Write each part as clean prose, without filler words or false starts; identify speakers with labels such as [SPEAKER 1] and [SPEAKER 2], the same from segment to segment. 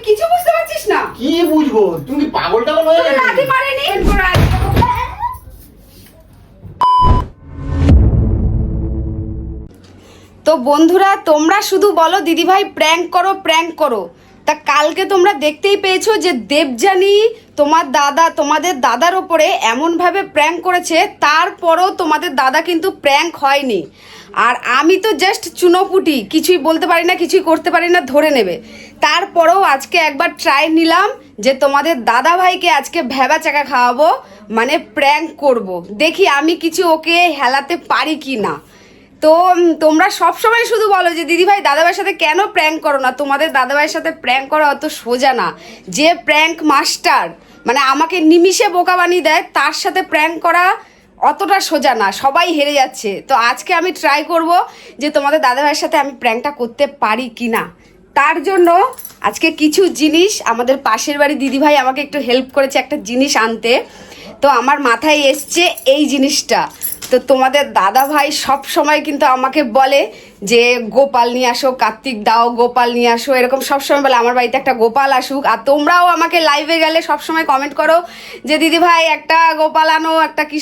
[SPEAKER 1] কিছু বুঝতে পারছিস না?
[SPEAKER 2] কি বুঝবো, তুমি পাগল টাগল হয়ে গেলে।
[SPEAKER 1] লাথি মারেনি। তো বন্ধুরা, তোমরা শুধু বলো দিদিভাই প্র্যাঙ্ক করো প্র্যাঙ্ক করো। তা কালকে তোমরা দেখতেই পেয়েছো যে দেবযানী তোমাদের দাদার ওপরে এমনভাবে প্র্যাঙ্ক করেছে, তারপরও তোমাদের দাদা কিন্তু প্র্যাঙ্ক হয়নি। আর আমি তো জাস্ট চুনোপুটি, কিছুই বলতে পারি না, কিছুই করতে পারি না, ধরে নেবে। তারপরেও আজকে একবার ট্রাই নিলাম যে তোমাদের দাদা ভাইকে আজকে ভ্যাবা চাকা খাওয়াবো, মানে প্র্যাঙ্ক করব। দেখি আমি কিছু ওকে হেলাতে পারি কি না। তো তোমরা সবসময় শুধু বলো যে দিদিভাই দাদাভাইয়ের সাথে কেন প্র্যাঙ্ক করো না। তোমাদের দাদাভাইয়ের সাথে প্র্যাঙ্ক করা অত সোজা না। যে প্র্যাঙ্ক মাস্টার, মানে আমাকে নিমিষে বোকা বানিয়ে দেয়, তার সাথে প্র্যাঙ্ক করা অতটা সোজা না, সবাই হেরে যাচ্ছে। তো আজকে আমি ট্রাই করব যে তোমাদের দাদাভাইয়ের সাথে আমি প্র্যাঙ্কটা করতে পারি কি না। তার জন্য আজকে কিছু জিনিস, আমাদের পাশের বাড়ি দিদিভাই আমাকে একটু হেল্প করেছে একটা জিনিস আনতে। তো আমার মাথায় এসছে এই জিনিসটা। তো তোমাদের দাদা ভাই সব সময় কিন্তু আমাকে বলে যে গোপাল নিয়ে আসো, কার্তিক দাও গোপাল নিয়ে আসো, এরকম সবসময় বলে আমার বাড়িতে একটা গোপাল আসুক। আর তোমরাও আমাকে লাইভে গেলে সবসময় কমেন্ট করো যে দিদি ভাই একটা গোপাল আনো, একটা কি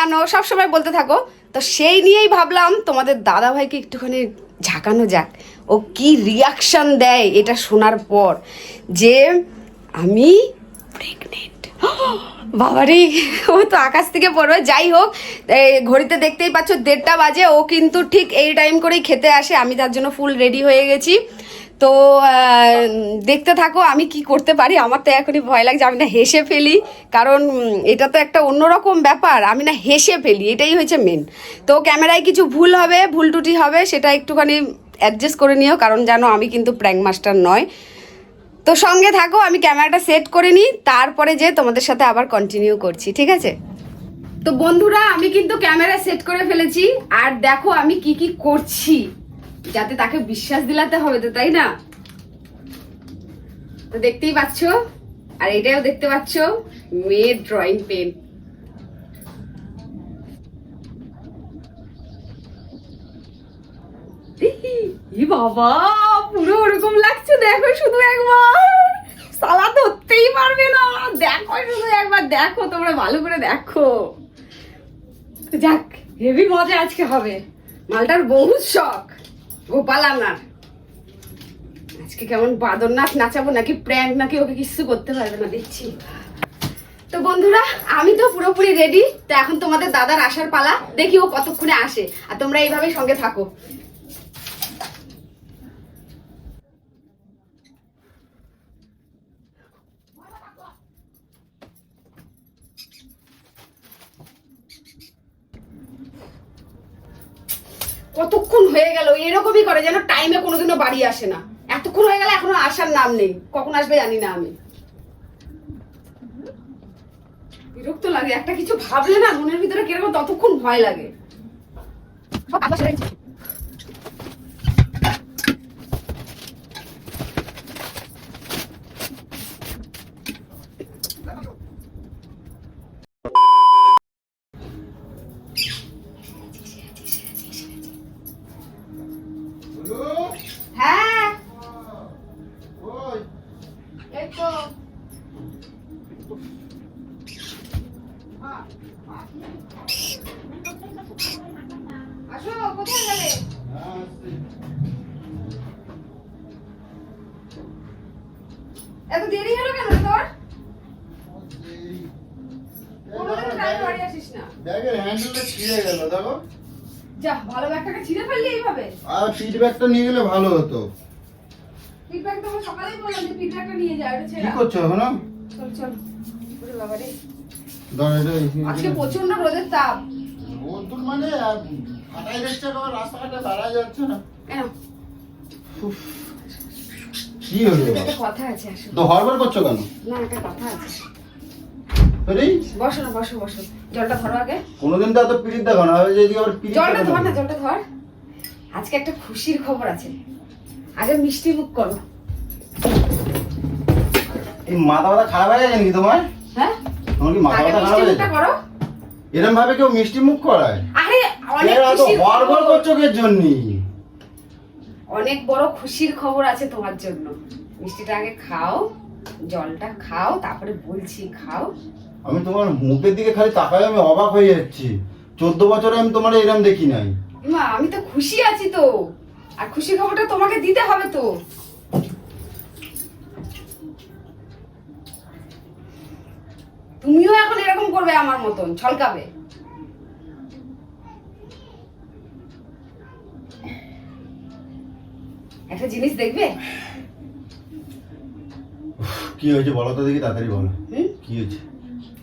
[SPEAKER 1] আনো, সবসময় বলতে থাকো। তো সেই নিয়েই ভাবলাম তোমাদের দাদা ভাইকে একটুখানি ঝাঁকানো যাক, ও কি রিয়াকশন দেয় এটা শোনার পর যে আমি প্রেগনেন্ট। বাবারে, ও তো আকাশ থেকে পড়বে। যাই হোক, ঘড়িতে দেখতেই পাচ্ছ 1:30 বাজে। ও কিন্তু ঠিক এই টাইম করেই খেতে আসে, আমি তার জন্য ফুল রেডি হয়ে গেছি। তো দেখতে থাকো আমি কি করতে পারি। আমার তো এখনই ভয় লাগছে, আমি না হেসে ফেলি, কারণ এটা তো একটা অন্যরকম ব্যাপার, আমি না হেসে ফেলি, এটাই হয়েছে মেন। তো ক্যামেরায় কিছু ভুল হবে, ভুল টুটি হবে, সেটা একটুখানি অ্যাডজাস্ট করে নিও, কারণ জানো আমি কিন্তু প্র্যাঙ্ক মাস্টার নয়। তো সঙ্গে থাকো, আমি ক্যামেরাটা সেট করে নিই, তারপরে যে তোমাদের সাথে আবার কন্টিনিউ করছি, ঠিক আছে? তো বন্ধুরা, আমি কিন্তু ক্যামেরা সেট করে ফেলেছি, আর দেখো আমি কি কি করছি, যাতে তাকে বিশ্বাস দিলাতে হবে তো, তাই না? তো দেখতেই পাচ্ছ, আর এটাও দেখতে পাচ্ছ, মেয়ের ড্রয়িং পেন। বাবা, পুরো ওরকম লাগছে, দেখো শুধু একবার, সালা ধরতেই পারবে না। দেখো শুধু একবার, দেখো তোমরা ভালো করে দেখো। যাক, হেভি মজা আজকে হবে। মালটার বহুত শখ গোপাল আনার। আজকে কেমন বাদর নাচ নাচাবো, নাকি প্র্যাঙ্ক, নাকি ওকে কিছু করতে পারবে না, দেখছি। তো বন্ধুরা, আমি তো পুরোপুরি রেডি। তো এখন তোমাদের দাদার আসার পালা, দেখি ও কতক্ষণে আসে, আর তোমরা এইভাবে সঙ্গে থাকো। কতক্ষণ হয়ে গেল, এরকমই করে যেন টাইমে কোনোদিনও বাড়ি আসে না। এতক্ষণ হয়ে গেল, এখনো আসার নাম নেই। কখন আসবে জানি না আমি। বিরক্ত লাগে, একটা কিছু ভাবলে না মনের ভিতরে কিরকম ততক্ষণ ভয় লাগে। হ্যাঁ, এই তো। আসো, কোথায় গেলে? এত দেরি হলো কেন তোর? কোনোদিনও টাইমে বাড়ি আসিস না।
[SPEAKER 2] ব্যাগের হ্যান্ডেলটা ছিঁড়ে গেল, দেখো।
[SPEAKER 1] যা, ভালো ব্যাগটাকে ছিঁড়ে ফেললি এইভাবে।
[SPEAKER 2] আর ফিডব্যাকটা নিয়ে গেলে ভালো হতো।
[SPEAKER 1] ফিডব্যাক তো আমি সকালেই বললাম যে ফিডব্যাকটা নিয়ে যা, এটা
[SPEAKER 2] কি
[SPEAKER 1] ছেড়ে।
[SPEAKER 2] করছো এখনো?
[SPEAKER 1] চল চল। ওরে বাবা রে,
[SPEAKER 2] দাঁড়া,
[SPEAKER 1] আজকে প্রচন্ড রোদের তাপ।
[SPEAKER 2] রোদ্দুর মানে ফাটাই যাচ্ছে, রাস্তাঘাটে দাঁড়া যাচ্ছে না।
[SPEAKER 1] কেন?
[SPEAKER 2] কি হলো?
[SPEAKER 1] একটা কথা আছে, আসো।
[SPEAKER 2] তো হড়বড় করছো কেন?
[SPEAKER 1] না, একটা কথা আছে।
[SPEAKER 2] আরে
[SPEAKER 1] বসো না, বসো বসো। জলটা ধরো আগে।
[SPEAKER 2] কোনোদিন তো এত পিরিত দেখো না, যদি আবার পিরিত।
[SPEAKER 1] জলটা ধর না, জলটা ধর। আজকে একটা খুশির খবর আছে। আগে মিষ্টি মুখ করো।
[SPEAKER 2] এই মাথা ব্যথা খারাপ হয়ে গেছে নাকি তোমার?
[SPEAKER 1] হ্যাঁ,
[SPEAKER 2] তোমার কি মাথা
[SPEAKER 1] আগে
[SPEAKER 2] ব্যথা
[SPEAKER 1] মিষ্টি
[SPEAKER 2] খারাপ হয়ে
[SPEAKER 1] মুখটা
[SPEAKER 2] গেছে?
[SPEAKER 1] করো।
[SPEAKER 2] এরকম ভাবে কেউ মিষ্টি মুখ করায়?
[SPEAKER 1] আরে অনেক
[SPEAKER 2] এরা তো
[SPEAKER 1] খুশির
[SPEAKER 2] হড়বড়
[SPEAKER 1] খবর।
[SPEAKER 2] করছো এর জন্য।
[SPEAKER 1] অনেক বড় খুশির খবর আছে তোমার জন্য। মিষ্টিটা আগে খাও, জলটা খাও, তারপরে বলছি খাও।
[SPEAKER 3] আমি তোমার মুখের দিকে খালি তাকাই আমি অবাক হয়ে যাচ্ছি। 14 বছরে আমি তোমার এরম দেখি নাই।
[SPEAKER 1] মা আমি তো খুশি আছি তো, আর খুশি খবরটা তোমাকে দিতে হবে তো। তুমিও এখন এরকম করবে আমার মতন, ছলকাবে। একটা জিনিস দেখবে?
[SPEAKER 3] কি হয়েছে বলো তো দেখি, তাড়াতাড়ি বলো।
[SPEAKER 1] হুম?
[SPEAKER 3] কি হয়েছে?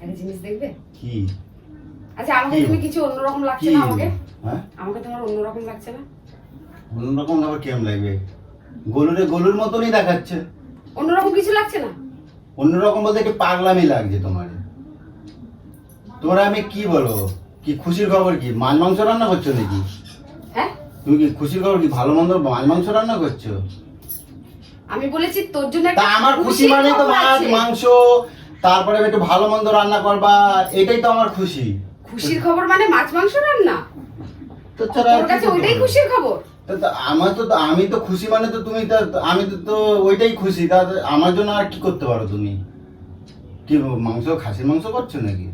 [SPEAKER 1] একটা জিনিস দেখবে?
[SPEAKER 3] কি?
[SPEAKER 1] আচ্ছা আমাকে
[SPEAKER 3] কি?
[SPEAKER 1] তুমি কিছু অন্যরকম লাগছে
[SPEAKER 3] কি?
[SPEAKER 1] না আমাকে?
[SPEAKER 3] হ্যাঁ,
[SPEAKER 1] আমাকে তোমার অন্যরকম লাগছে না?
[SPEAKER 3] অন্যরকম আবার কেমন লাগবে? গলুর মতনই দেখাচ্ছে।
[SPEAKER 1] অন্যরকম কিছু লাগছে না?
[SPEAKER 3] অন্যরকম বলতে একটু পাগলামি লাগছে তোমার। তোমরা আমি কি বলো, কি খুশির খবর কি? মাছ মাংস রান্না করছো নাকি?
[SPEAKER 1] হ্যাঁ,
[SPEAKER 3] তুমি কি খুশির খবর কি? ভালো মন্দ মাছ মাংস রান্না করছো?
[SPEAKER 1] আমি বলেছি তোর জন্য
[SPEAKER 3] তা
[SPEAKER 1] একটা
[SPEAKER 3] আমার খুশি
[SPEAKER 1] খুশির
[SPEAKER 3] মানে তো
[SPEAKER 1] খবর
[SPEAKER 3] মাছ
[SPEAKER 1] আছে।
[SPEAKER 3] মাংস, তারপরে একটু ভালো মন্দ রান্না করবা, এটাই তো আমার খুশি।
[SPEAKER 1] খুশির খবর মানে মাছ মাংস রান্না?
[SPEAKER 3] তো ছাড়া
[SPEAKER 1] তোর কাছে ওইটাই খুশির খবর?
[SPEAKER 3] আমি তো খুশি মানে তো তুমি আমি তো ওইটাই খুশি। তা আমার জন্য আর কি করতে পারো তুমি? কি মাংস, খাসির মাংস করছো নাকি?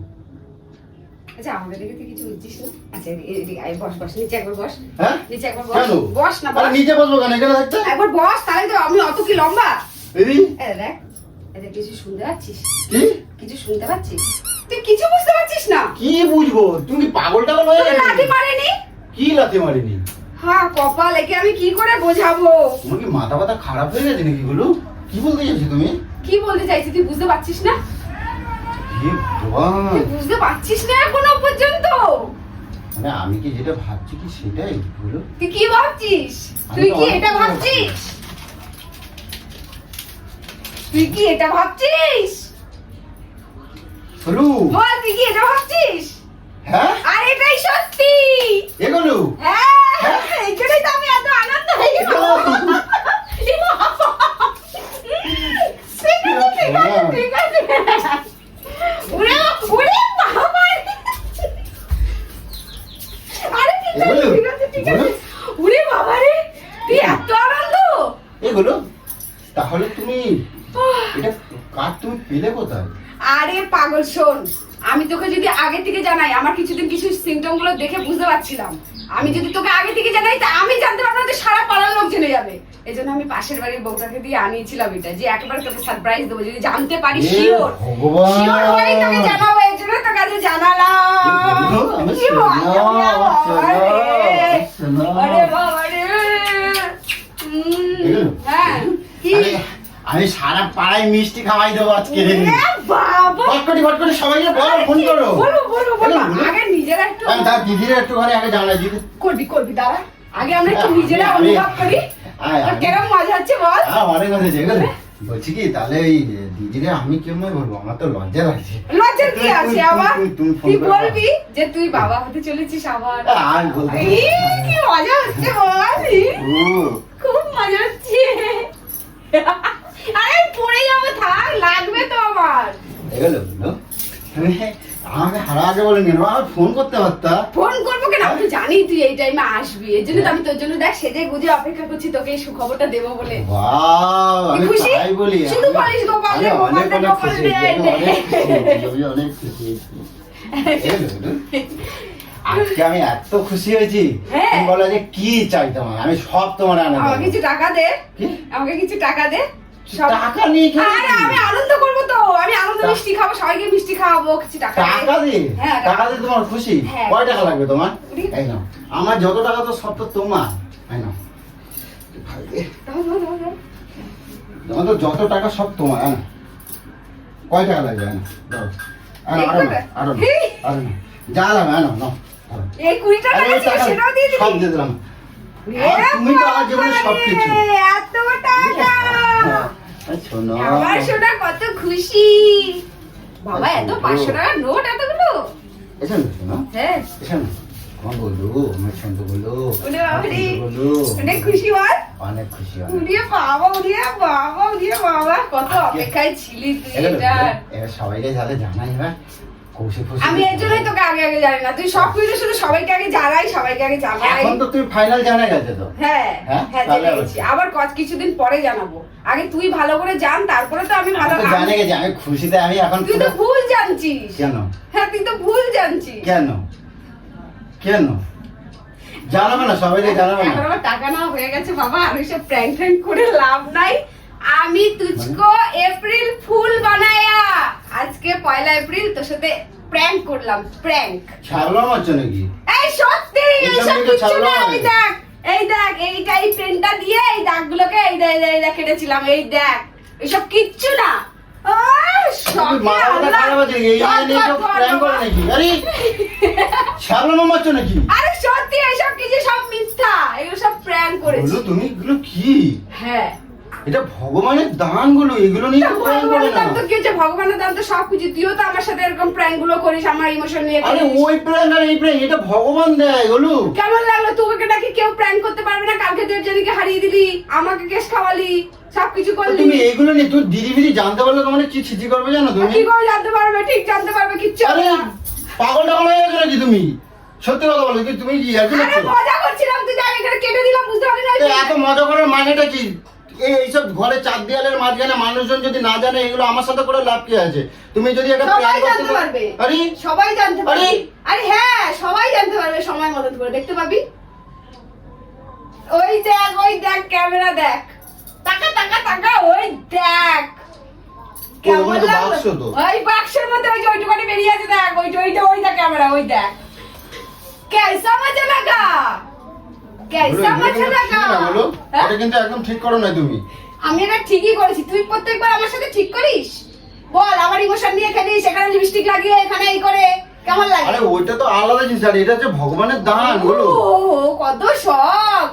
[SPEAKER 1] আচ্ছা আমাকে দেখে তুই কিছু বুঝছিস না? আচ্ছা এদিকে আয়, বস বস, নিচে একবার বস।
[SPEAKER 3] হ্যাঁ,
[SPEAKER 1] নিচে একবার বস।
[SPEAKER 3] কেন?
[SPEAKER 1] বস না
[SPEAKER 3] আরে
[SPEAKER 1] বস।
[SPEAKER 3] নিচে বসবো কেন? এখানে থাকতে
[SPEAKER 1] একবার বস, তাহলে তো আমি অত কি লম্বা?
[SPEAKER 3] দিদি।
[SPEAKER 1] এই দেখ, এই দেখ, কিছু শুনতে পাচ্ছিস?
[SPEAKER 3] কি
[SPEAKER 1] কিছু শুনতে পাচ্ছিস? তুই কিছু বুঝতে পারছিস না?
[SPEAKER 3] কি বুঝবো? তুমি কি পাগল টাগল হয়ে
[SPEAKER 1] তোকে
[SPEAKER 3] গেলে?
[SPEAKER 1] লাথি মারেনি?
[SPEAKER 3] কি লাথি মারিনি?
[SPEAKER 1] হ্যাঁ কপাল, একে আমি কি করে বোঝাবো?
[SPEAKER 3] তোমার কি মাথা ব্যথা খারাপ হয়ে গেছে নাকি? গুলো কি বলতে চাইছো তুমি?
[SPEAKER 1] কি বলতে চাইছি তুই বুঝতে পারছিস না?
[SPEAKER 3] কি ভগবান!
[SPEAKER 1] তুই বুঝতে পারছিস না এখনো পর্যন্ত?
[SPEAKER 3] মানে আমি কি যেটা ভাবছি কি সেটাই বলো।
[SPEAKER 1] তুই কি ভাবছিস?
[SPEAKER 3] আমি
[SPEAKER 1] তুই
[SPEAKER 3] তো
[SPEAKER 1] কি
[SPEAKER 3] অনেক
[SPEAKER 1] এটা
[SPEAKER 3] কিছু
[SPEAKER 1] ভাবছিস? তুই কি এটা ভাবছিস?
[SPEAKER 3] হলু।
[SPEAKER 1] বল, তুই কি এটা ভাবছিস?
[SPEAKER 3] হ্যাঁ,
[SPEAKER 1] আর এটাই সত্যি।
[SPEAKER 3] এগুলো
[SPEAKER 1] হ্যাঁ, এই জন্যই তো আমি এত আনন্দ হয়ে গেলাম। ঠিক আছে, ঠিক আছে, ঠিক আছে। ওরে, ওরে বাবা রে। আরে ঠিক আছে,
[SPEAKER 3] এগুলো?
[SPEAKER 1] ঠিক আছে, ঠিক আছে।
[SPEAKER 3] এগুলো?
[SPEAKER 1] ওরে বাবা রে, তুই এত আনন্দ?
[SPEAKER 3] এগুলো তাহলে তুমি এটা কাজ তুমি পেলে কোথায়?
[SPEAKER 1] আরে পাগল শোন, আমি তোকে যদি আগে থেকে জানাই, আমার কিছুদিন কিছু সিমটম গুলো দেখে বুঝতে পারছিলাম, আমি যদি তোকে আগে থেকে জানাই তা আমি জানতে পারবো না যে সারা পাড়ার লোক জেনে যাবে। এই জন্য আমি পাশের বাড়ির বউটাকে দিয়ে আনিয়েছিলাম এটা, যে একেবারে তোকে সারপ্রাইজ দেবো, যদি জানতে পারি
[SPEAKER 3] এ
[SPEAKER 1] শিওর
[SPEAKER 3] ভগবান!
[SPEAKER 1] শিওর হয়ে তোকে জানাবো। এই জন্য তোর কাছে জানালাম।
[SPEAKER 3] এগুলো আমি
[SPEAKER 1] কি
[SPEAKER 3] শোনা,
[SPEAKER 1] মজা, বাবা রে।
[SPEAKER 3] শোনা।
[SPEAKER 1] আরে বাবা রে।
[SPEAKER 3] এগুলো?
[SPEAKER 1] হ্যাঁ, কি?
[SPEAKER 3] আরে, আমি সারা পাড়ায় মিষ্টি খাওয়াই দেবো আজকে।
[SPEAKER 1] এ বাবা,
[SPEAKER 3] ফটকটি সবাইকে বলো, ফোন করো।
[SPEAKER 1] বলো বলো বলো,
[SPEAKER 3] এগুলো?
[SPEAKER 1] আগে নিজেরা একটু
[SPEAKER 3] আমি তার দিদিরা একটুখানি আগে জানাই দিতে।
[SPEAKER 1] করবি করবি, দাঁড়া আগে আমরা একটু
[SPEAKER 3] আমি-
[SPEAKER 1] নিজেরা
[SPEAKER 3] আমি-
[SPEAKER 1] অনুভব করি
[SPEAKER 3] আয়,
[SPEAKER 1] আর
[SPEAKER 3] আমি-
[SPEAKER 1] কেরম মজা হচ্ছে বল।
[SPEAKER 3] অনেক কথা যেগুলো বলছি কি, তাহলে এই দিদিরা আমি কেমন বলবো? আমার তো লজ্জা লাগছে।
[SPEAKER 1] লজ্জার কি আছে আবার?
[SPEAKER 3] তুমি ফোন
[SPEAKER 1] তুই
[SPEAKER 3] করে
[SPEAKER 1] বলবি যে তুই বাবা হতে চলেছিস আবার।
[SPEAKER 3] আর বলতে
[SPEAKER 1] এই, কি মজা হচ্ছে বল।
[SPEAKER 3] ও,
[SPEAKER 1] খুব মজা হচ্ছে। আরে পড়ে যাবো, থাক, লাগবে তো আমার।
[SPEAKER 3] এগুলো বললো তুমি আমাকে হারা আগে বলে নিল, আমার ফোন করতে পারতা।
[SPEAKER 1] ফোন করবো কেন? আমি তো জানি তুই এই টাইমে আসবি, এই জন্য তো আমি তোর জন্য দেখ সেজে গুজে অপেক্ষা করছি তোকে এই সুখবরটা দেবো বলে।
[SPEAKER 3] ওয়াও, আমি
[SPEAKER 1] তুই খুশি?
[SPEAKER 3] তাই বলি।
[SPEAKER 1] শুধু বলিস গোপাল রে,
[SPEAKER 3] আমি
[SPEAKER 1] গোপাল
[SPEAKER 3] অনেক
[SPEAKER 1] রে,
[SPEAKER 3] অনেক
[SPEAKER 1] গোপাল
[SPEAKER 3] খুশি,
[SPEAKER 1] রে,
[SPEAKER 3] আমি
[SPEAKER 1] রে।
[SPEAKER 3] অনেক খুশি, আমি অনেক খুশি। এগুলো বললো, আজকে আমি এত খুশি হয়েছি।
[SPEAKER 1] হ্যাঁ।
[SPEAKER 3] তুমি বলো যে কি চাই তোমার, আমি সব তোমার আনে
[SPEAKER 1] আমাকে কিছু টাকা দে।
[SPEAKER 3] কি?
[SPEAKER 1] আমাকে কিছু টাকা দে। সব-
[SPEAKER 3] টাকা নিয়ে খেলে
[SPEAKER 1] আরে
[SPEAKER 3] কি?
[SPEAKER 1] আমি আনন্দ করবো তো, আমি আনন্দ মিষ্টি খাবো, সবাইকে মিষ্টি খাওয়াবো, কিছু টাকা দে।
[SPEAKER 3] টাকা দিয়ে?
[SPEAKER 1] হ্যাঁ,
[SPEAKER 3] টাকা দিয়ে তোমার খুশি?
[SPEAKER 1] হ্যাঁ।
[SPEAKER 3] কয় টাকা লাগবে তোমার?
[SPEAKER 1] কুড়ি।
[SPEAKER 3] এই নাও, আমার যত টাকা তো সব তো তোমার। এই নাও,
[SPEAKER 1] দাও, দাও, দাও, দাও।
[SPEAKER 3] তোমার তো যত টাকা সব তোমার। এই নাও। কয় টাকা লাগবে? এই নাও, দাও। এই নাও, আরো নাও, আরো নাও,
[SPEAKER 1] এই।
[SPEAKER 3] আরো নাও। যা লাগবে, এই নাও, নাও, ধরো।
[SPEAKER 1] এই 20 টাকা
[SPEAKER 3] আরে এই
[SPEAKER 1] ছিল,
[SPEAKER 3] টাকা
[SPEAKER 1] সেটাও দিয়ে দিবি?
[SPEAKER 3] সব দিয়ে দিলাম।
[SPEAKER 1] এ
[SPEAKER 3] আর তুমি তো আমার জীবনে
[SPEAKER 1] বাবা
[SPEAKER 3] সবকিছু।
[SPEAKER 1] রে, এত টাকা।
[SPEAKER 3] এই শোনো।
[SPEAKER 1] আমার সোনা কত খুশি। বাবা এত 500 টাকার নোট এতগুলো?
[SPEAKER 3] এসো না, শোনো।
[SPEAKER 1] হ্যাঁ,
[SPEAKER 3] এসো না। আমার বলু, আমার সন্ত বলু।
[SPEAKER 1] ওরে বাবা রে।
[SPEAKER 3] বলু।
[SPEAKER 1] অনেক খুশি বল।
[SPEAKER 3] অনেক খুশি অনেক।
[SPEAKER 1] উড়িয়ে বাবা, উড়িয়ে বাবা, উড়িয়ে বাবা, কত অপেক্ষায় ছিলি তুই
[SPEAKER 3] এগুলো
[SPEAKER 1] এটার।
[SPEAKER 3] এবার সবাইকে যাতে জানাই, হ্যাঁ কৌশি ফুসি
[SPEAKER 1] আমি এর জন্যই তোকে আগে আগে জানি না, তুই সব কিছু শুধু সবাইকে আগে জানাই, সবাইকে আগে জানাই।
[SPEAKER 3] এখন তো তুই ফাইনাল জানা গেছে তো।
[SPEAKER 1] হ্যাঁ
[SPEAKER 3] হ্যাঁ,
[SPEAKER 1] হ্যাঁ
[SPEAKER 3] তাহলে
[SPEAKER 1] জেনে গেছি। আবার কিছুদিন পরে জানাবো, আগে তুই ভালো করে জান, তারপরে তো আমি ভালো।
[SPEAKER 3] আমি তো জানে গেছি, আমি খুশিতে আমি এখন
[SPEAKER 1] তুই তো ভুল জানছিস।
[SPEAKER 3] কেন?
[SPEAKER 1] হ্যাঁ তুই তো ভুল জানছিস।
[SPEAKER 3] কেন কেন জানাবে না, সবাইকে জানাবে
[SPEAKER 1] এখন
[SPEAKER 3] না।
[SPEAKER 1] আমার টাকা না হয়ে গেছে বাবা, আর ওইসব প্র্যাঙ্ক ট্র্যাঙ্ক করে লাভ নাই। আমি তুঝকো এপ্রিল ফুল বানায়া, আজকে 1 এপ্রিল তোর সাথে প্র্যাঙ্ক করলাম, প্র্যাঙ্ক।
[SPEAKER 3] ছাড়লাম হচ্ছে নাকি?
[SPEAKER 1] এই সত্যি এইসব কিছু না। আমি দেখ, এই দেখ, এইটা এই পেনটা দিয়ে এই দাগগুলোকে এই দেখ কেটেছিলাম, এই দেখ, এইসব কিচ্ছু না।
[SPEAKER 3] তুই মাথাটা খারাপ আছে নাকি? এই নিয়ে তো প্ল্যান করে নাকি? আরে ছাড়লাম হচ্ছে নাকি?
[SPEAKER 1] আরে সত্যি এইসব কিছু সব মিথ্যা, এগুলো সব প্র্যাঙ্ক করেছি।
[SPEAKER 3] বলো তুমি এগুলো কি?
[SPEAKER 1] হ্যাঁ
[SPEAKER 3] এটা ভগবানের দান গুলো, এগুলো নিয়ে তো প্ল্যান করে
[SPEAKER 1] ভগবানের
[SPEAKER 3] না।
[SPEAKER 1] দান তো কি হচ্ছে, ভগবানের দান তো সবকিছু। তুইও তো আমার সাথে এরকম প্র্যাঙ্ক গুলো করিস, আমার ইমোশন নিয়ে
[SPEAKER 3] আরে
[SPEAKER 1] করিস।
[SPEAKER 3] ওই প্ল্যান আর এই প্ল্যান এটা ভগবান দেয় গুলো।
[SPEAKER 1] কেমন লাগলো? তোকে নাকি কেউ প্র্যাঙ্ক করতে পারবে না? কালকে দেবজানীকে হারিয়ে দিলি, আমাকে কেস খাওয়ালি, সবকিছু করলি।
[SPEAKER 3] তুমি এইগুলো নিয়ে তুই দিদি দিদি জানতে পারলে তোমার কি ছিচি করবে জানো তুমি?
[SPEAKER 1] কি করে জানতে পারবে? ঠিক জানতে পারবে, কিচ্ছু হবে
[SPEAKER 3] আরে
[SPEAKER 1] না।
[SPEAKER 3] পাগল টাগল হয়ে গেছো নাকি তুমি? সত্যি কথা বলো কি তুমি কি একজন
[SPEAKER 1] আরে মজা করছিলাম, তুই জানি এখানে কেটে দিলাম, বুঝতে পারলি না?
[SPEAKER 3] এত মজা করার মানেটা কি? এইসব ঘরে চার দেয়ালের মাঝখানে মানুষজন যদি না জানে এগুলো আমার সাথে করে লাভ কি আছে? তুমি যদি একটা
[SPEAKER 1] সবাই
[SPEAKER 3] প্ল্যান করতে
[SPEAKER 1] জানতে পারবে,
[SPEAKER 3] আরে
[SPEAKER 1] সবাই জানতে পারবে।
[SPEAKER 3] আরে!
[SPEAKER 1] আরে হ্যাঁ সবাই জানতে পারবে, সময় মতো করে দেখতে পাবি। ওই দেখ ক্যামেরা দেখ, টাকা টাকা টাকা, ওই দেখ কেমন
[SPEAKER 3] ওগুলো তো
[SPEAKER 1] লাগলো?
[SPEAKER 3] বাক্স তো।
[SPEAKER 1] ওই বাক্সের মধ্যে ওই যে ওইটুখানি বেরিয়ে আছে, দেখ ওই দেখ ক্যামেরা, ওই দেখ। कैसा मजा लगा, कैसा मजा लगा? হ্যাঁ?
[SPEAKER 3] এটা কিন্তু একদম ঠিক করো না তুমি।
[SPEAKER 1] আমি এটা ঠিকই করেছি, তুই প্রত্যেকবার আমার সাথে ঠিক করিস। বল, আমার ইমোশন নিয়ে খেলিস, এখানে লিপস্টিক লাগিয়ে এখানে এই করে, কেমন লাগে?
[SPEAKER 3] আরে ওইটা তো আলাদা জিনিস, আর এটা হচ্ছে ভগবানের দান বলো।
[SPEAKER 1] ও কত শখ,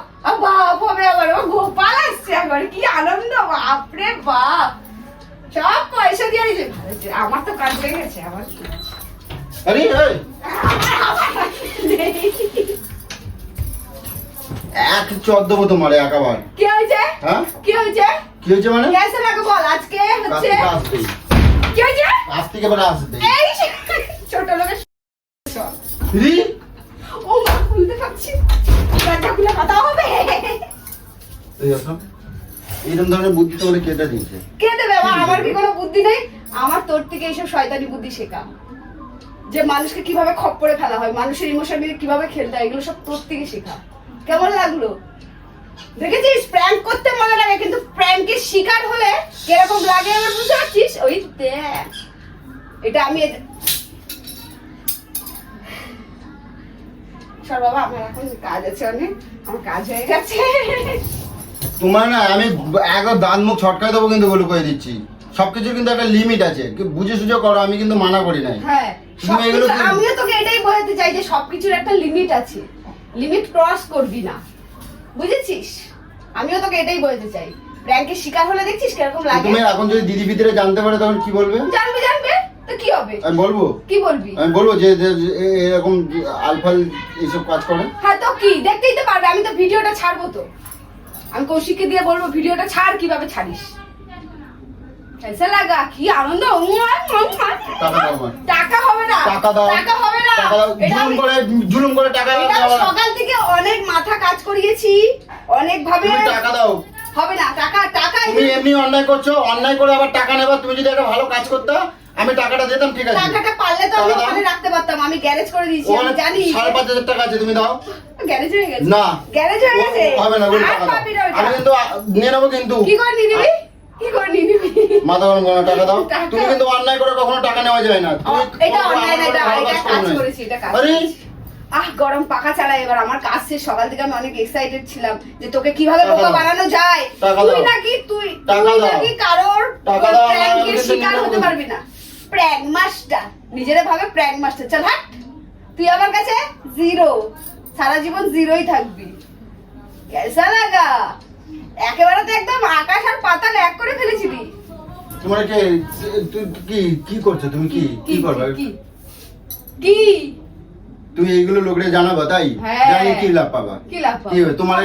[SPEAKER 1] বাপ হবে আবার, ও গোপাল আসছে আবার, কি আনন্দ, বাপরে বাপ, সব পয়সা দিয়ে দিয়েছে। ভালো হয়েছে, আমার তো কাজ হয়ে গেছে, আমার কি আছে?
[SPEAKER 3] আরে এক চোদ্দ মতো মারে একাবার।
[SPEAKER 1] কি হয়েছে?
[SPEAKER 3] হ্যাঁ
[SPEAKER 1] কি হয়েছে?
[SPEAKER 3] কি হয়েছে মানে?
[SPEAKER 1] কেসে লাগে বল, আজকে হচ্ছে
[SPEAKER 3] আসতে
[SPEAKER 1] কি হয়েছে?
[SPEAKER 3] আজ থেকে এবার আসতে
[SPEAKER 1] এই ছোট লোকের শখ।
[SPEAKER 3] রি
[SPEAKER 1] ও মা, খুলতে পারছি, দরজা খুলে কথা হবে।
[SPEAKER 3] এই আসো, এইরকম ধরনের বুদ্ধি তো বলে কেটে দিয়েছে।
[SPEAKER 1] কে দেবে? আমার কি কোনো বুদ্ধি নেই? আমার তোর থেকে এইসব শয়তানি বুদ্ধি শেখা, যে মানুষকে কিভাবে খপ্পরে ফেলা হয়, মানুষের ইমোশন নিয়ে কিভাবে খেলতে হয়, এগুলো সব তোর থেকে শেখা। কেমন লাগলো? দেখেছিস, প্র্যাঙ্ক করতে মজা লাগে, কিন্তু প্র্যাঙ্কের শিকার হলে কিরকম লাগে আমার বুঝতে পারছিস? ওই দেখ, এটা আমি সর বাবা, আমার এখন কাজ আছে অনেক, আমার কাজ হয়ে গেছে।
[SPEAKER 3] তোমার না আমি একদম দাঁত মুখ ছটকাই দেবো কিন্তু বলে কয়ে দিচ্ছি। সবকিছুর কিন্তু একটা লিমিট আছে, কি বুঝে সুঝে করো, আমি কিন্তু মানা করি নাই।
[SPEAKER 1] হ্যাঁ,
[SPEAKER 3] তুমি এগুলো
[SPEAKER 1] সবকিছু-
[SPEAKER 3] কি-
[SPEAKER 1] আমিও তোকে এটাই বলতে চাই যে সবকিছুর একটা লিমিট আছে, লিমিট ক্রস করবি না, বুঝেছিস? আমিও তোকে এটাই বলতে চাই। প্র্যাঙ্কের শিকার হলে দেখছিস কিরকম লাগে।
[SPEAKER 3] তুমি এখন যদি দিদি ভিতরে জানতে পারে তখন কি বলবে?
[SPEAKER 1] জানবে তো কি হবে?
[SPEAKER 3] আমি বলবো,
[SPEAKER 1] কি বলবি?
[SPEAKER 3] আমি বলবো যে এরকম আলফাল এইসব কাজ করে।
[SPEAKER 1] হ্যাঁ তো কি, দেখতেই তো পারবে, আমি তো ভিডিওটা ছাড়বো, তো আমি কৌশিককে দিয়ে বলবো ভিডিওটা ছাড়, কিভাবে ছাড়িস। কেসা লাগা, কি আনন্দ।
[SPEAKER 3] টাকা দাও আমার।
[SPEAKER 1] টাকা হবে না,
[SPEAKER 3] টাকা দাও,
[SPEAKER 1] টাকা হবে না।
[SPEAKER 3] টাকা দাও,
[SPEAKER 1] এটা আমি-
[SPEAKER 3] জুলুম করে টাকা দাও।
[SPEAKER 1] এটা আমি সকাল থেকে অনেক মাথা কাজ করিয়েছি, অনেক ভাবে।
[SPEAKER 3] তুমি টাকা দাও।
[SPEAKER 1] হবে না, টাকা টাকা
[SPEAKER 3] তুমি এমনি অন্যায় করছো, অন্যায় করে আবার টাকা নেবা। তুমি যদি একটা ভালো কাজ করতে আমি টাকাটা দিতাম, ঠিক আছে?
[SPEAKER 1] টাকাটা পারলে তো আমি
[SPEAKER 3] টাকা দাও।
[SPEAKER 1] ওখানে রাখতে পারতাম, আমি গ্যারেজ করে দিয়েছি, আমি
[SPEAKER 3] ওখানে
[SPEAKER 1] জানি।
[SPEAKER 3] 5,500 টাকা আছে, তুমি দাও।
[SPEAKER 1] গ্যারেজ হয়ে গেছে,
[SPEAKER 3] না
[SPEAKER 1] গ্যারেজ হয়ে গেছে।
[SPEAKER 3] হবে না, বলি
[SPEAKER 1] আর
[SPEAKER 3] টাকা দাও।
[SPEAKER 1] পাবি না ওইটা।
[SPEAKER 3] আমি কিন্তু নিয়ে নেবো কিন্তু।
[SPEAKER 1] কি করে নিয়ে নিবি? কি করে নিয়ে নিবি?
[SPEAKER 3] মাথা গরম করো না, টাকা দাও।
[SPEAKER 1] টাকা-
[SPEAKER 3] তুমি কিন্তু অন্যায় করে কখনো টাকা নেওয়া যায় না। তুমি
[SPEAKER 1] এটা
[SPEAKER 3] কখনো
[SPEAKER 1] অন্যায় না,
[SPEAKER 3] আমার
[SPEAKER 1] এটা
[SPEAKER 3] ভালো
[SPEAKER 1] এটা
[SPEAKER 3] কাজ করো
[SPEAKER 1] কাজ
[SPEAKER 3] না।
[SPEAKER 1] করেছি, এটা কাজ
[SPEAKER 3] আরে
[SPEAKER 1] করেছি। গরম পাকা চালা, এবার আমার কাজ শেষ। সকাল থেকে আমি অনেক এক্সাইটেড ছিলাম যে তোকে কিভাবে
[SPEAKER 3] টাকা
[SPEAKER 1] বোকা
[SPEAKER 3] দাও।
[SPEAKER 1] বানানো যায়।
[SPEAKER 3] টাকা
[SPEAKER 1] তুই
[SPEAKER 3] দাও।
[SPEAKER 1] নাকি তুই
[SPEAKER 3] টাকা দাও।
[SPEAKER 1] নাকি কারোর
[SPEAKER 3] টাকা দাও, আমার
[SPEAKER 1] প্র্যাঙ্কের
[SPEAKER 3] কাছে
[SPEAKER 1] শিকার
[SPEAKER 3] নিয়ে
[SPEAKER 1] হতে
[SPEAKER 3] নাও।
[SPEAKER 1] পারবি না। প্র্যাঙ্ক মাস্টার, নিজেরা ভাবে প্র্যাঙ্ক মাস্টার। চল হাট, তুই আমার কাছে জিরো, সারা জীবন জিরোই থাকবি। কেসা লাগা? একেবারে তো একদম আকাশ আর পাতাল এক করে ফেলেছিলি।
[SPEAKER 3] তোমার তুই কি করছো? তুমি কি করবে?
[SPEAKER 1] কি কি
[SPEAKER 3] তুমি এইগুলো লোকরে জানাবো, তাই
[SPEAKER 1] হ্যাঁ।
[SPEAKER 3] জানি কি লাভ পাবা?
[SPEAKER 1] কি লাভ পাবো?
[SPEAKER 3] কি হবে? তোমার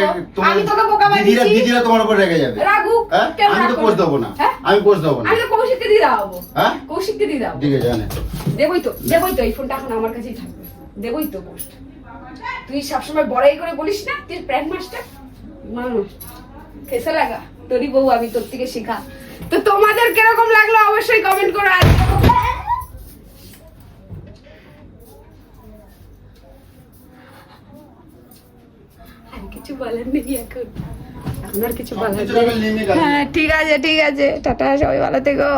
[SPEAKER 1] আমি তোকে বোকা বানিয়েছি।
[SPEAKER 3] দিদিরা তোমার উপর রেগে যাবে।
[SPEAKER 1] রাগুক,
[SPEAKER 3] হ্যাঁ?
[SPEAKER 1] কেন
[SPEAKER 3] আমি
[SPEAKER 1] রাগ
[SPEAKER 3] তো
[SPEAKER 1] করবে?
[SPEAKER 3] পোস্ট দেবো না।
[SPEAKER 1] হ্যাঁ?
[SPEAKER 3] আমি পোস্ট দেবো না।
[SPEAKER 1] আমি তো কৌশিককে দিয়ে দাও।
[SPEAKER 3] হ্যাঁ
[SPEAKER 1] কৌশিককে দিয়ে দাও।
[SPEAKER 3] ঠিক আছে জানে
[SPEAKER 1] দেবই তো এই ফোনটা এখন আমার কাছেই থাকবে। দেবই তো পোস্ট। তুই সবসময় বড়াই করে বলিস না তুই প্র্যাঙ্ক মাস্টার। মানুষ কেসে লাগা তোরই বউ আমি তোর থেকে শেখা। তো তোমাদের কিরকম লাগলো অবশ্যই কমেন্ট করো। আর কিছু বলার নেই এখন আর কিছু বলার
[SPEAKER 3] সবকিছুর একটা limit
[SPEAKER 1] নেই।
[SPEAKER 3] আছে।
[SPEAKER 1] হ্যাঁ ঠিক আছে টাটা, সবাই ভালো থেকো।